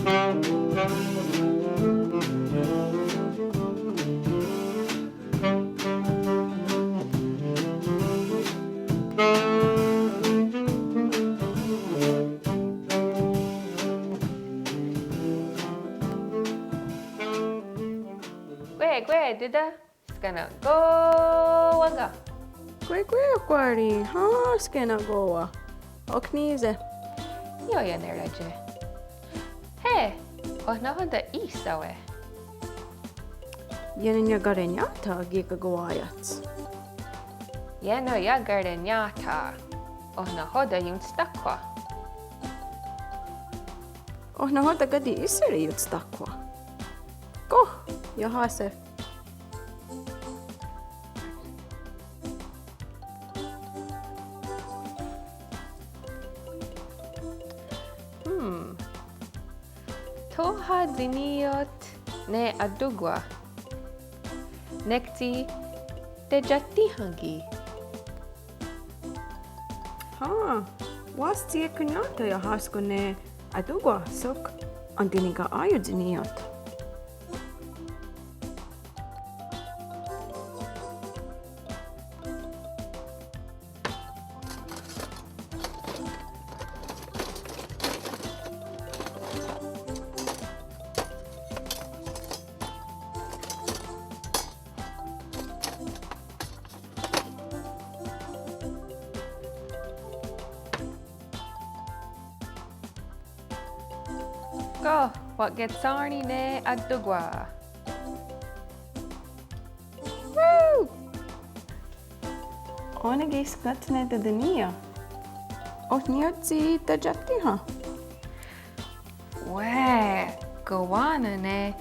Gwe, dida? Skana go wanga. Gwe gwari, ha skinna goa. Oknize. Yo ya neraje. Hey, na hada isawe. Yennya garenyata giga goayats. Yeno ya gardenyata. Na hada yung stakwa. Na hada gadi iseri jutstakwa. Go, jahase. Toha diniot ne adugwa. Nekti de jatihangi. Ha, was tie kunyata jahasko ne adugwa sok andiniga ayudiniot. Go, what gets arni ne adugwa. Woo! Onigis gatne de denia. Niotzi de jatiha. We, gowana ne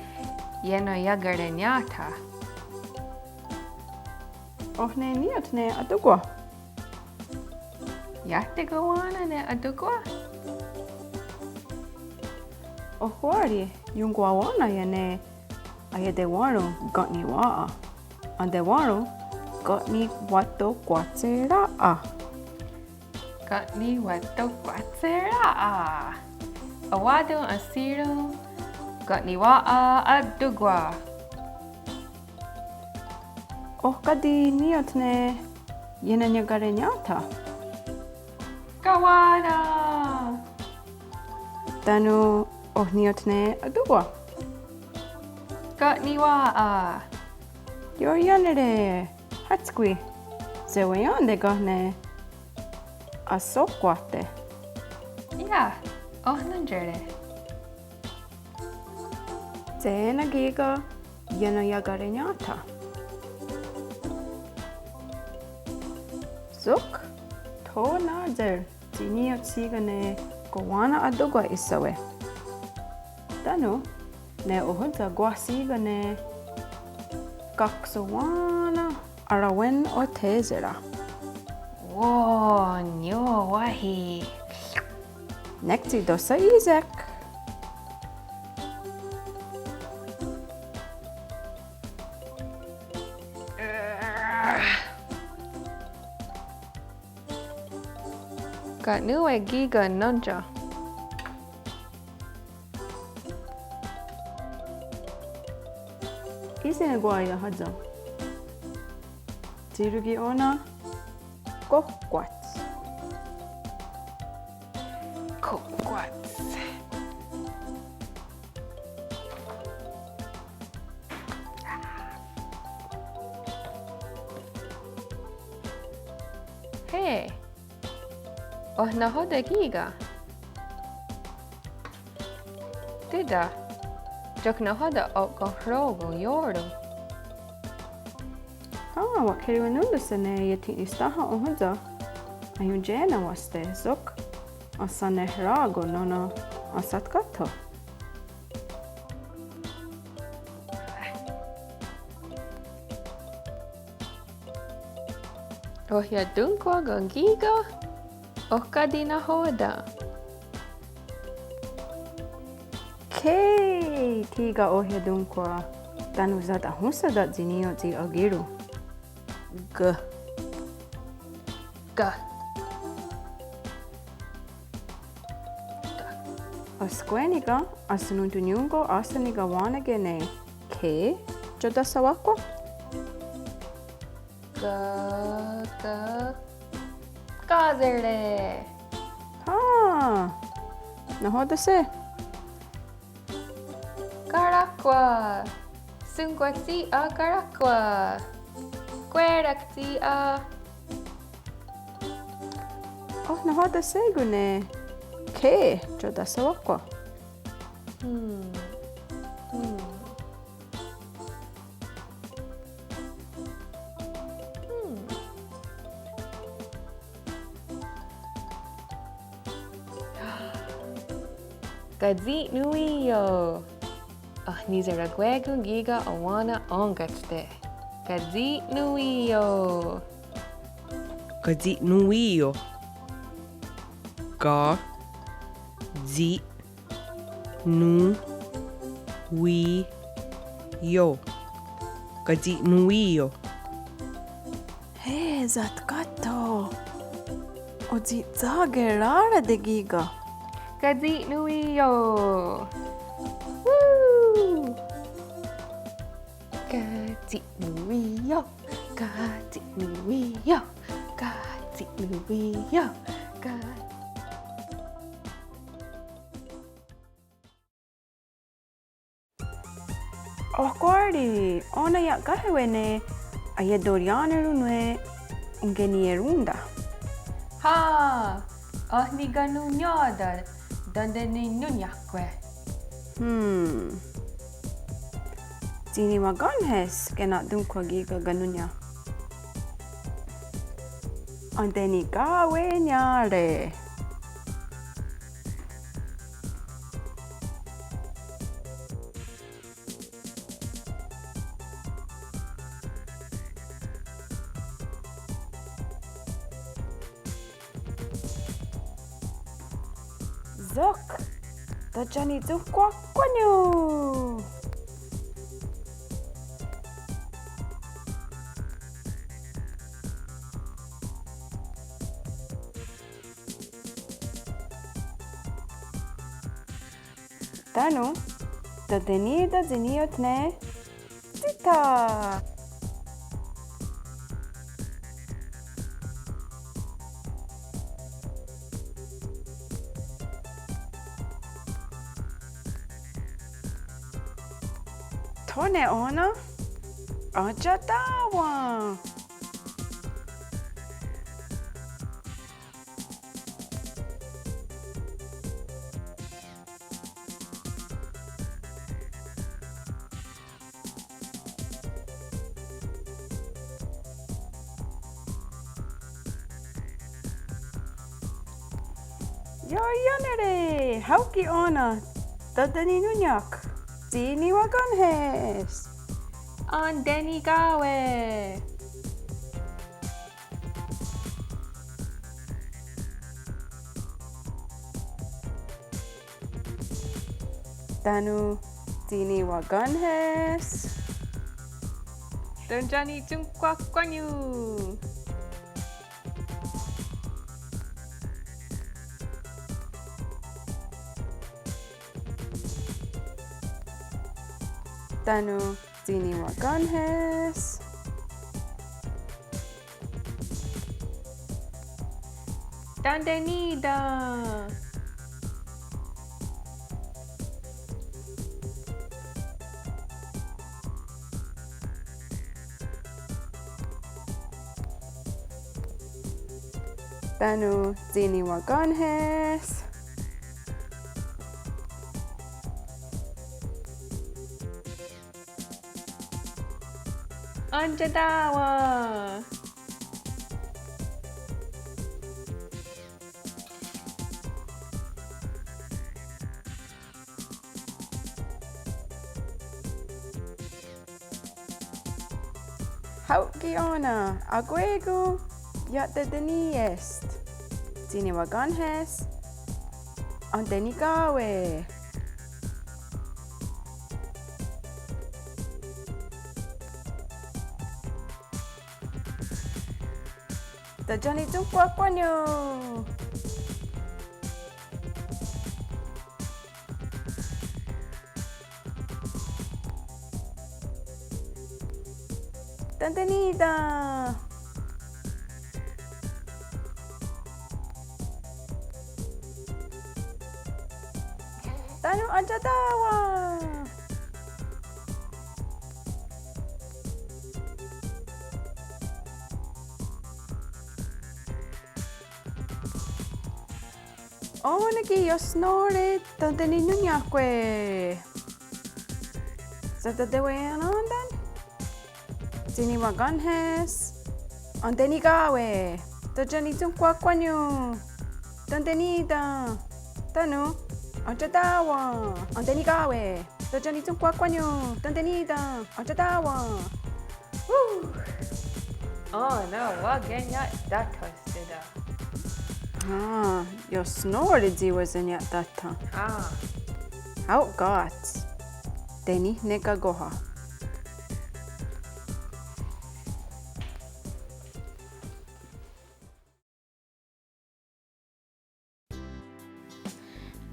yeno ya gardenyata. Ne niot ne adugwa. Yate gowana ne adugwa? Huari, yungwawana yane ayadewaru gotni waa. Andewaru gotni wato quatseraa. Gatni wato kwatsera. Awadu asiru gatni waa adugwa. Kadi niot ne yenanya garenyata. Gawana! Tanu niot ne adugwa. Gatni waa. Yor yanere hatskwi. Zewayande gahne asokwate. Yeah, nanjere. Zena giga yenanya garenyata. Zuk to nazer tiniot sigane gowana adugwa isawe. Tanu ne ohunta guasiga ne kaksawana arawen o tezera. Whoa, nyo wahi. Nekti dosa izek. Got new giga nonja. Isine guaya hadza. Tirugi ona kohkwats. Kokwats. Hey. Na hoda giga. Dida. Jok na hoda go hrogo yordo. Wat keri wanundasane yatini staha ohadza. Ayun jena waste zok. Asane hrago nona asatkato. Ya dunkwa go giga. Kadina hoda. Kei tiga dunkwa. Tanu zada husada zinio zi agiru. G. Osqueniga asununtunyungo asaniga wanagene. Ke jodasawakwa? Gazerde. Nahodase. Caraqua. Sunquaxi a caraqua. Queraxi a. Nahodase gune. Ke jodasawakwa? Gadzi nuio. Nizera guegun giga awana ongatste. Gadzi nuio. Gadzi nuio. Ga. Zi. Nu. Wi. Yo. Gadzi nuio. Hey, zatkato. Ozi zagerara de giga. Gadzi nuio. Woo! Gadzi nuio. Gadzi nuio. Gadzi nuio. Guardi, ona ya kahewene ayedoriane runwe ungenierunda. Ha! Ni ganunyada. Dande ni nunyakwe. Zini maganhes kena dunkwa giga ganunya. Andeni gawe nyare. Zok, dajani dunkwa kwanyu. Tanu, dadeni da ziniotne. Tita. Tone ona. Ajatawa. Yo yanere, hauki ona, dadani nunyak, zini waganhes. Andeni gawe. Tanu, zini waganhes. Danjani dunkwa kwanyu. Tanu, zini waganhes. Dandenida. Tanu, zini waganhes. Anjadawa. Hauki ona, aguegu, yatadani est. Zini waganhes. Andeni gawe. Dajani dunkwa kwanyo. Tantanita. Tanu aja tawa. Oh, naki yo snore. Tantani nunya kwe. Zata dewe anandan. Sini waganhes. Anteni gawe. Tajani tunkwa kwanyo. Tantanita. Tanu. Achatawa. Anteni gawe. Tajani tunkwa kwanyo. Tantanita. Achatawa. Oh no, wagenya datostida. Ah, yo snored was in yet that time. Ah. Out got. Deni nega goha.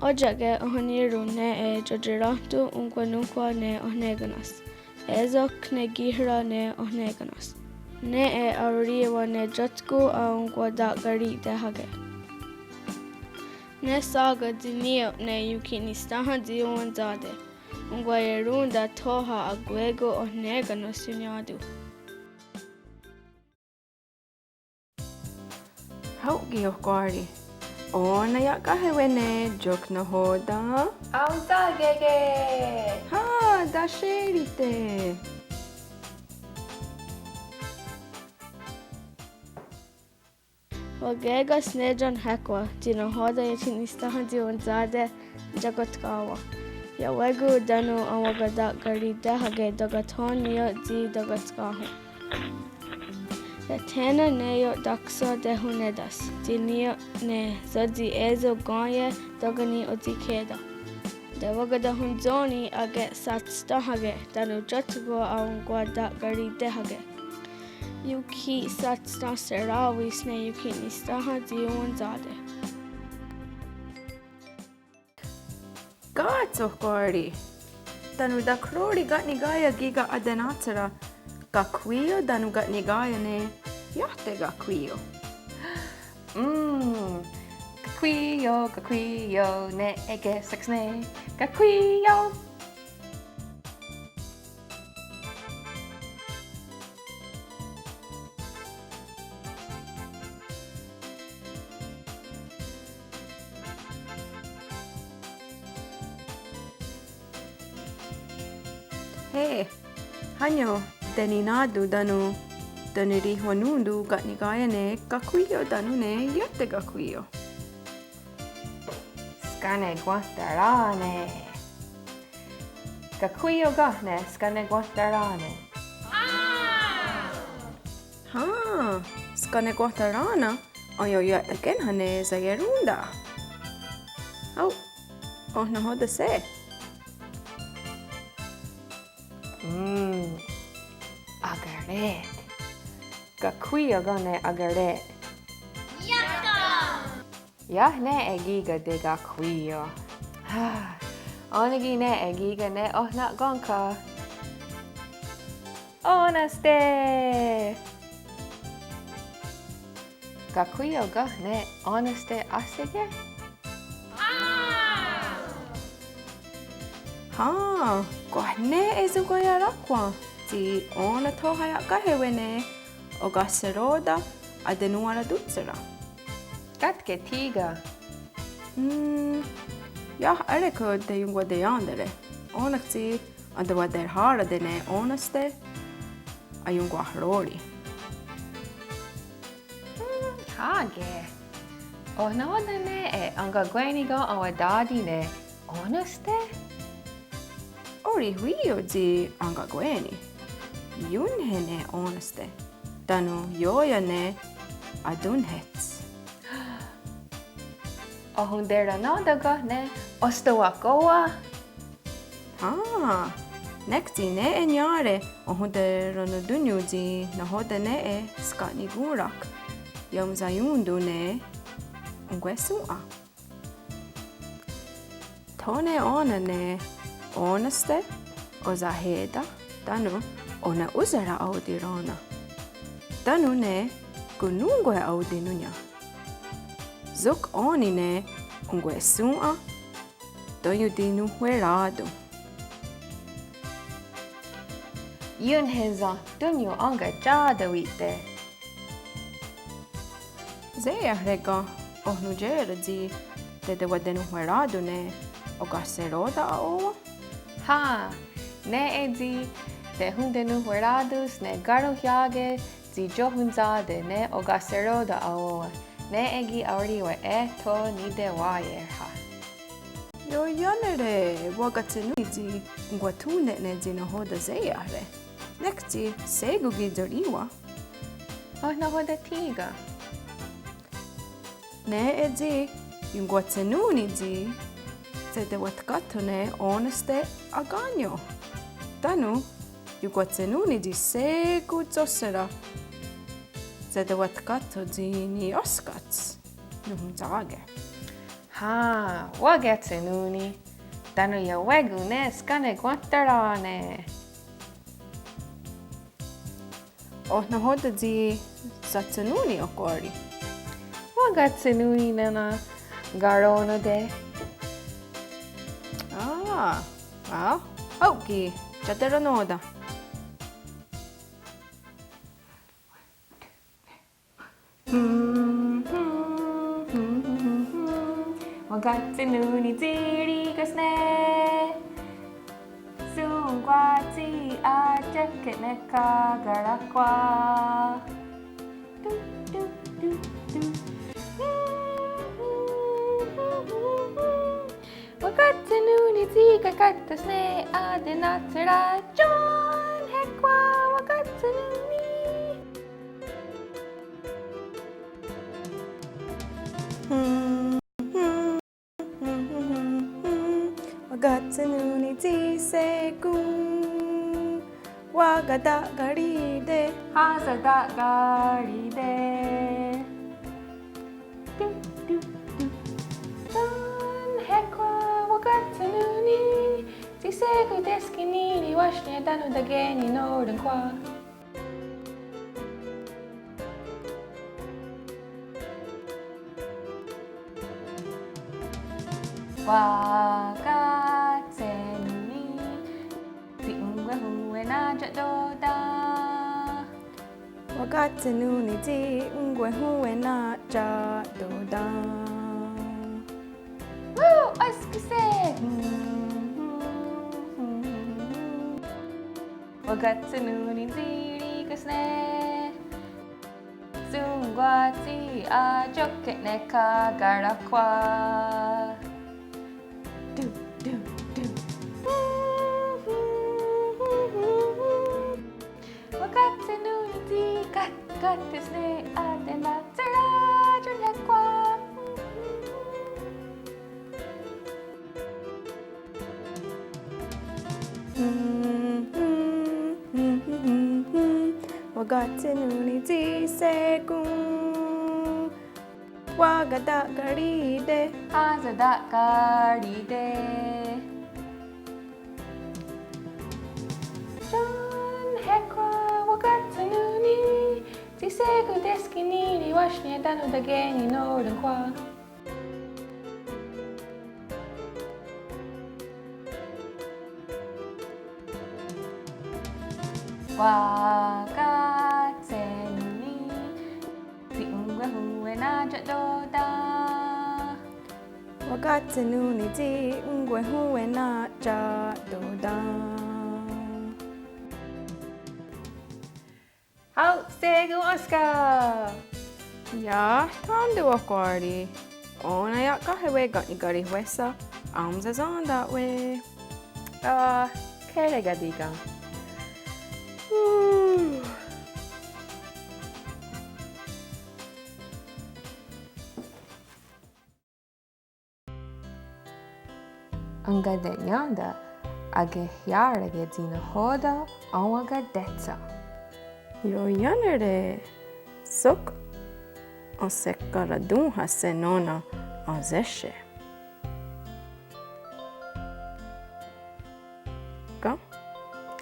Ojage ohaniru ne e jodiratu unkwanunkwa ne ohneganas. Ezok ne gihra ne ohneganas. Ne e auriwa ne jotku a unkwa gari de hage. Ne saga dinio ne yukinistaha diuanzade. Unkwa yerunda toha aguego ohneganos yunyadu. How gio guardi. Ona ya kahewene jok na hoda. Auta gege. Ha, da sherite. Wagegas nejan hekwa dino hoda yukinistaha diuanzade jagotkawa. Ya wegu danu awagada gari de hage dogatonio di dogatkahu. La tena neo dakso de hunedas, dinio ne zodi ezo ganye dogani otikeda. De wagada hunzoni age satstahage, danu jotugo aungwa da gari dehage. Yuki satsta serawis ne yuki nistaha diuanzade. Gatso guardi. Danu da krori gat ni gaya giga adenatara. Gakwio danu gat ni gaya ne. Yahte gakwio. Gakwio, ne ege saxne. Gakwio. Hey, hanyo, deninadu danu. Danuri honundu gat ni gaya ne. Gakwio danu ne. Yahte gakwio. Skane guantarane. Gakwio gahne, skane guantarane. Ha, skane guatarana. Ayo yahte genhane zayerunda. Oh na hoda se. Agaret. Gakwio gane agaret. Yahne egiga de gakwio. Onigi ne egiga ne ohna gonka. Honaste. Gakwio gahne honaste asige. Ha, guahne ezu goyarakwa. Ti ona tohaya kahewene. Ogaseroda adenuara dutsera. Gatke tiga. Ja, areko de jungwa de yandere. Onakti andawa der hara dene onaste. A jungwa hrori. Hage. Ohna ne e anga gweniga awadadi ne honaste. Ori huio di anga gweni. Junhene onaste. Danu joja ne adunhets. Ohun dera nadaga ne ostawakoa. Ha, nekti ne enjare. Ohun de ronodunju di nahoda ne e skatni gurak. Jom zajundu ne ungwesua. Tone ona ne onaste o zaheda. Danu ona uzera audi rona. Tanu ne kunungue audi nunya. Zok oni ne ungue sua toyudinu huerado. Yun heza dunyo anga jada wite. Zeya rega ohnujera di te wadenu huerado ne ogaseroda aoa. Ha, ne edi de hundenu huerados ne garo hiage di johunzade ne ogaseroda aoa. Ne egi auriwa to ni de waierha. Yo yanere wagatenu di nguatune ne di no hoda zeya re. Nekti segu gidoriwa. Oh, na hoda tiga. Ne edi nguatenuni di te watkato ne oneste aganyo. Tanu nguatenuni di segu tosera. Te watkato di ni oskats. Nuhunzage. Ha, wagetsenuni. Tanu ya wegu ne skane guantarane. Oh na hoda di satsenuni okori. Wagatsenuni nana garono de. Ah, well, okay, chateranoda. Wagatsenuni tiri kasne. Sungwati a jakeneka garakwa. Do, do, do, do. Wagatsenuni tika katasne adenatsura John hekwa wagatsenuni. Wagatsenuni ti segu. Wagada garide. Hazada garide. Do, do, do. John hekwa wagatsenuni. Tisegu deskini ni washne danu dageni norden kwa. Wagatsenuni. Ti ungwe huwe na jadoda. Wagatsenuni ti ngwe huwe na jadoda. Woo! Oskise! Wagatsenuni ziri kasne. Sungwati a jokeneka garakwa. Do, do, do. Wagatsenuni zi katisne adenatsura junhekwa. Wagatsenuni ti segu. Wagada garide. Hazada garide. John hekwa wagatsenuni. Tisegu deskini ni washne danu dageni norden kwa. Wagatsenuni. Ti ungwe huwe na jadoda. Wagatsenuni ti ngwe huwe na jadoda. Hau segu Oscar. Ya, tandu akwari. Ona ya kahewe gani huesa. Amza on that way. Kere gadiga. Anga de nyanda age hiarage dina hoda awaga detsa. Yo yanere. Sok. Osekara dunha senona azeshe. Ka?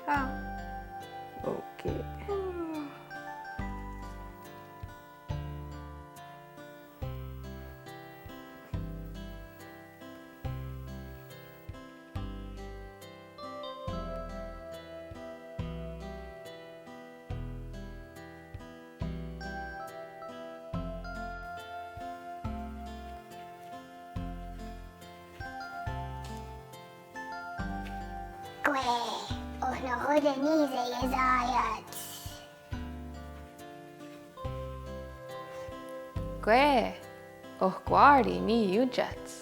Ha. Oh. Ohnohoda nize yazayat. Gwe, guardi ni ujats.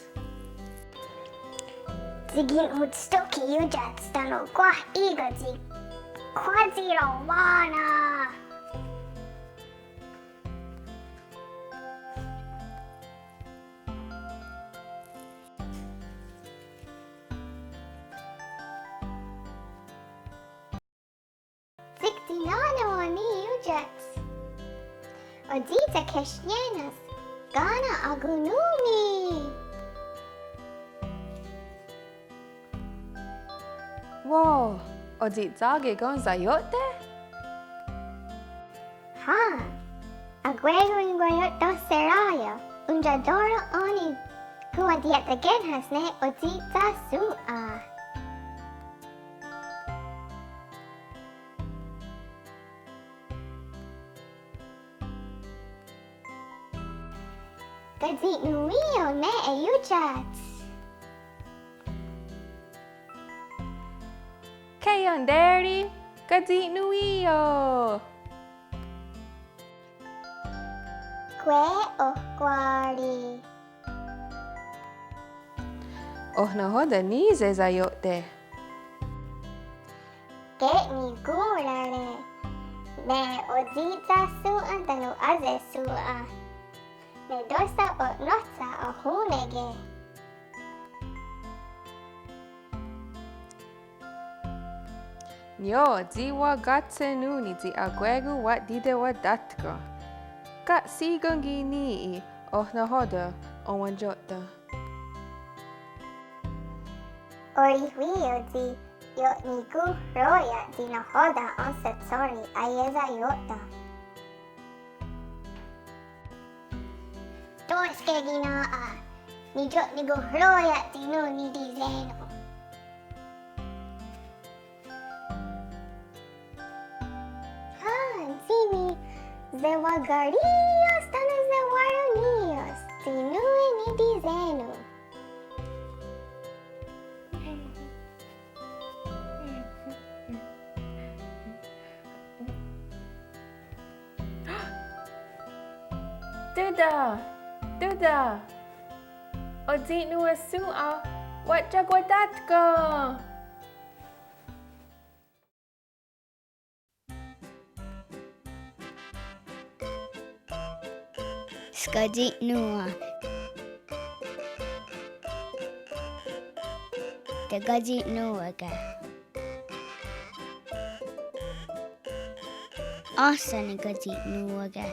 Zigin hutstoki ujat stano kwah igazi. Quadziro wana. Ziktinano ni ujats. Odita keshnienas. Gana agunumi. Whoa, zage gonzayote? Ha. Aguego inguayoto seraya. Unjadoro oni. Kuadieta genhasne odita sua. Gazit nuio ne eujats. Kayonderi, gadi nuio. Que guari. Ohnohoda nize zayote. Get ni gurare. Ne odita sua tanu aze sua. Ne dosa o notsa o hunege. Nyo, ziwa gatsenu ni zi aguegu wat dide wa datko. Gat sigongi ni ohnohoda owanjota. Ori huio di yo ni gu roya di no hoda on setsori ayeza yota. Dorske gina a. Ni jot ni gu roya di no ni di zeno. Zimi, zewagarios tana zewaronios, tinue ni dizeno. Duda, odinu asua, wat jagwadatko. Skadit nua. The gadget nuaga. Asan gadget nuaga.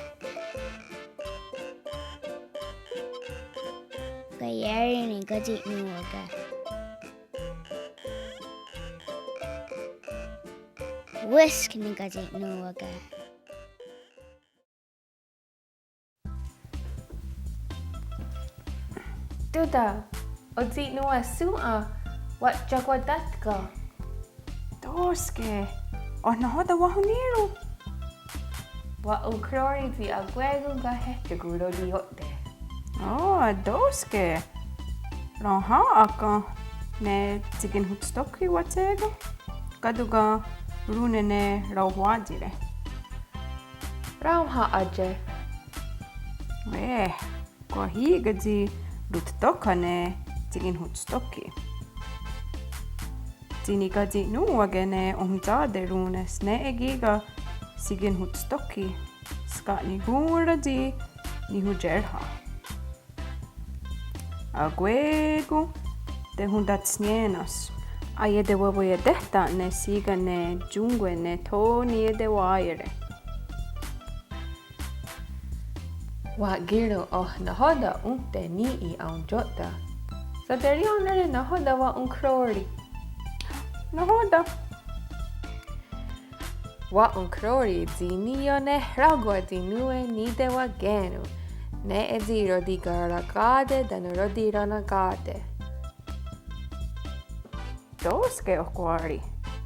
Gayari ni gadget nuaga. Whisk ni gadget nuaga. Duda, odinu asua, wat jagwadatko. Dorske, ohnohoda wahuniru. Wa ukrori zi aguegu ga hechaguro diote. Dorske. Raha aka ne zigin hutstoki watsego. Kaduga rune ne rauwadire. Raumha aje. Kwa higazi ruttoka ne zigin hutstoki. Zini gazi nuage ne omzade runes ne egiga sigin hutstoki. Ska ni gura di ni hujerha. Aguegu de hundatsnienas. Aye de waboye dehta ne siga ne jungwe ne to ni de waire. Wa giro ohnohoda unte ni aunjota. Sa derionere nahoda wa unkrori. Nahoda. Wa unkrori zinio ne ragwa dinue ni de wa genu. Ne eziro di garagade dan rodiranagade. Dorske ohquari.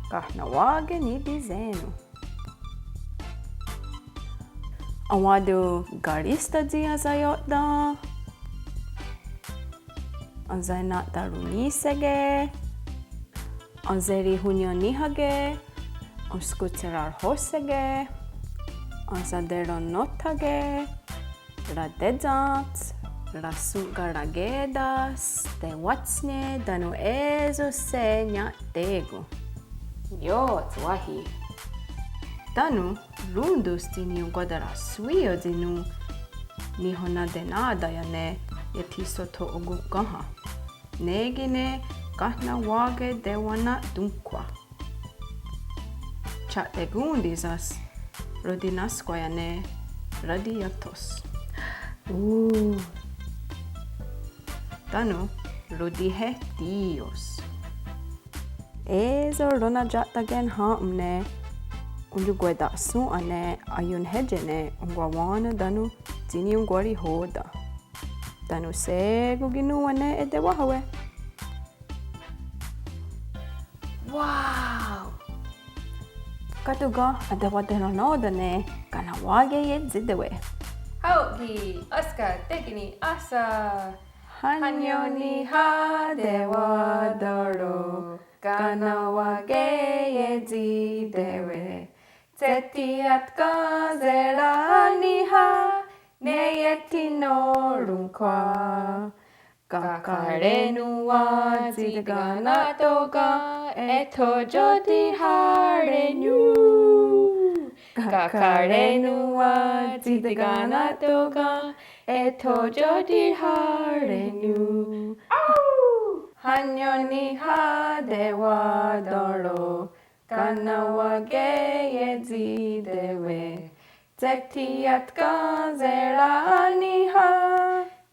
Kahnawage ni dizenu. Awadu garista dia zayotda. Anzainat darunisege. Azeri hunyonihage, oskuterar hosege, azaderonotage, radedzat, rasugaragedas, de watsne, danu ezo se nyatego. Yo, Twahi. Danu, rundus dinu godara suio dinu, nihona de nada yane, yetisoto ogugaha. Negine, kahna wage dewana dunkwa. Chategundizas, rodinasquayane, radiatos. Danu, rodihe dios. Ezo rona jatagen haamne, unjugueda suane, ayun hejene, ungwawana danu, zini ungwari hoda. Danu segu ginuane edewahawe. Wow! Katuga adewadenonodane, kanawage yedzidewe. Hauki, Aska, Tekini, Asa. Hanyoni ha dewadoro, kanawage yedzidewe. Tetiat kazerani ha, neyeti norunkwa. Kakarenua zidganatoga, eto jodi harenu. Kakarenua zidganatoga, eto jodi harenu. Hanyoni ha dewadoro, kanawage yedzidewe. Tetiat kazerani ha,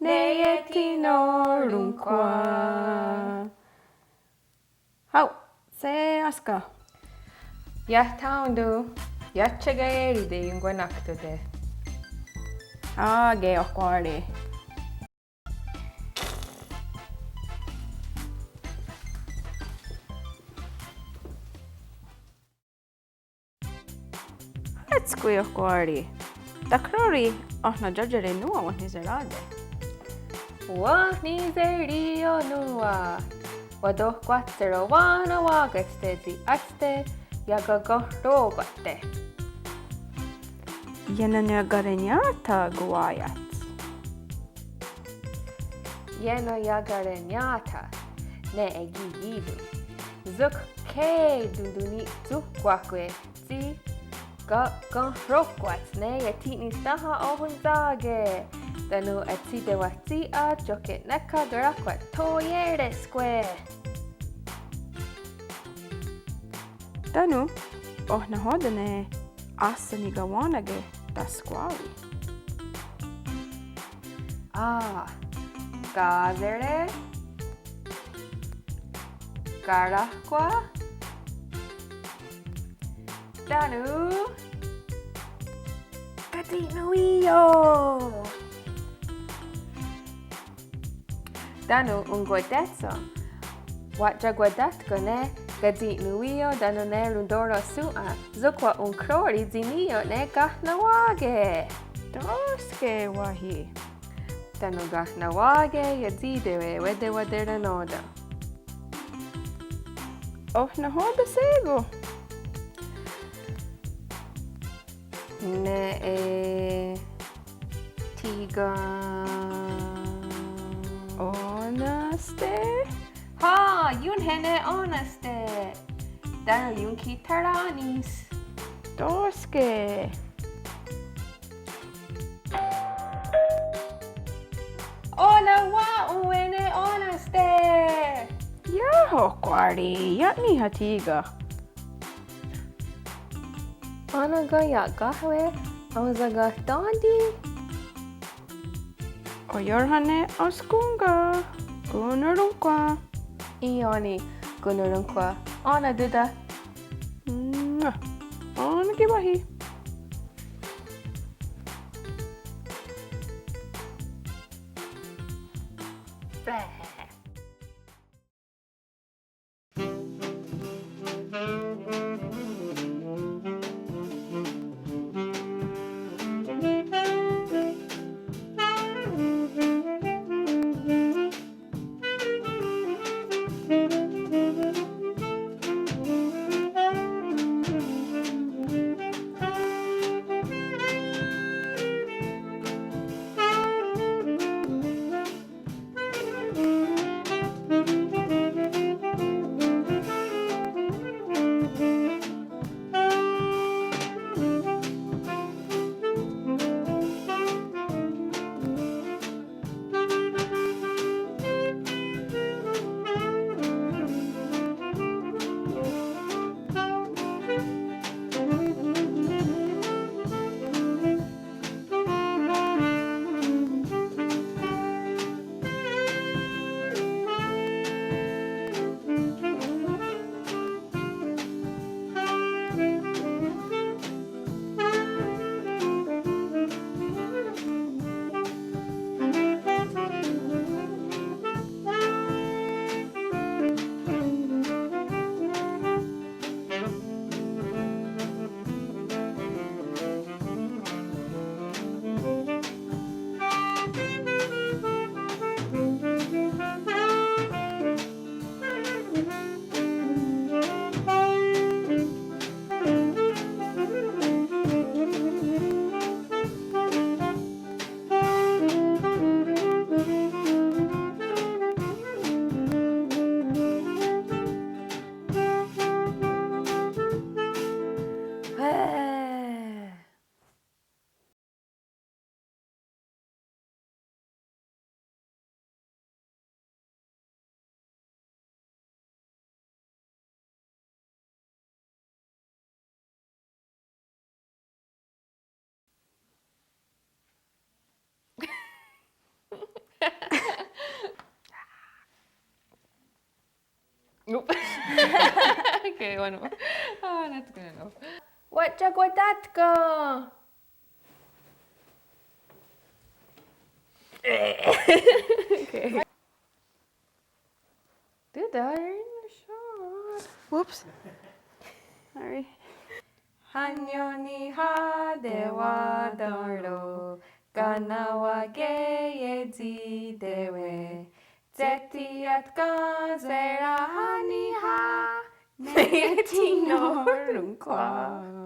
neyeti norunkwa. Hau, se aska. Yahtaundu, Yachagaeri de Yunguanaktude. Ge okwari. Let's go okwari. Takrori, ahna jajare nua wan hizerade. Wahni zerio nua. Wado quattro wana wagaste di aste, yagagohrogate. Yenanya garenyata guayat. Yeno yagarenyata, ne egigidu. Zuk ke duduni zukwakwe, zi gohrokwat ne yatini staha ohunzage. Danu etsi dewati a joket neka garakwat toyere square. Danu, ohna hodane asani gawanage tasquali. Gazere, Garaqua, Danu, Katinuio. Danu unguadetso, Watjaguadatgone, Gadinuio, Danu ne rundoro sua, Zukwa uncrori zinio ne gahnawage. Doske wahi. Danu gahnawage yazidewe wede wadera noda. Ohna hoda sego. Ne tiga. Onaste. Ha, yun hene onaste. Danu yun kitaranis. Doske. Ona wa uene onaste. Yaho kwari, yatni hatiga. Ana gaya gahwe, ozaga dondi. Oyorhane oskunga. Gunarunkwa. Ioni gunarunkwa. Ona duda. Onaki wahi. Okay, one more. Oh, that's good enough. What jagodatka? Okay. Do that. You're in the shot. Whoops. Sorry. Hanyoni ha dewa doro Ganawa geye di dewe Zeti at gazera hani ha Neeti no runkwa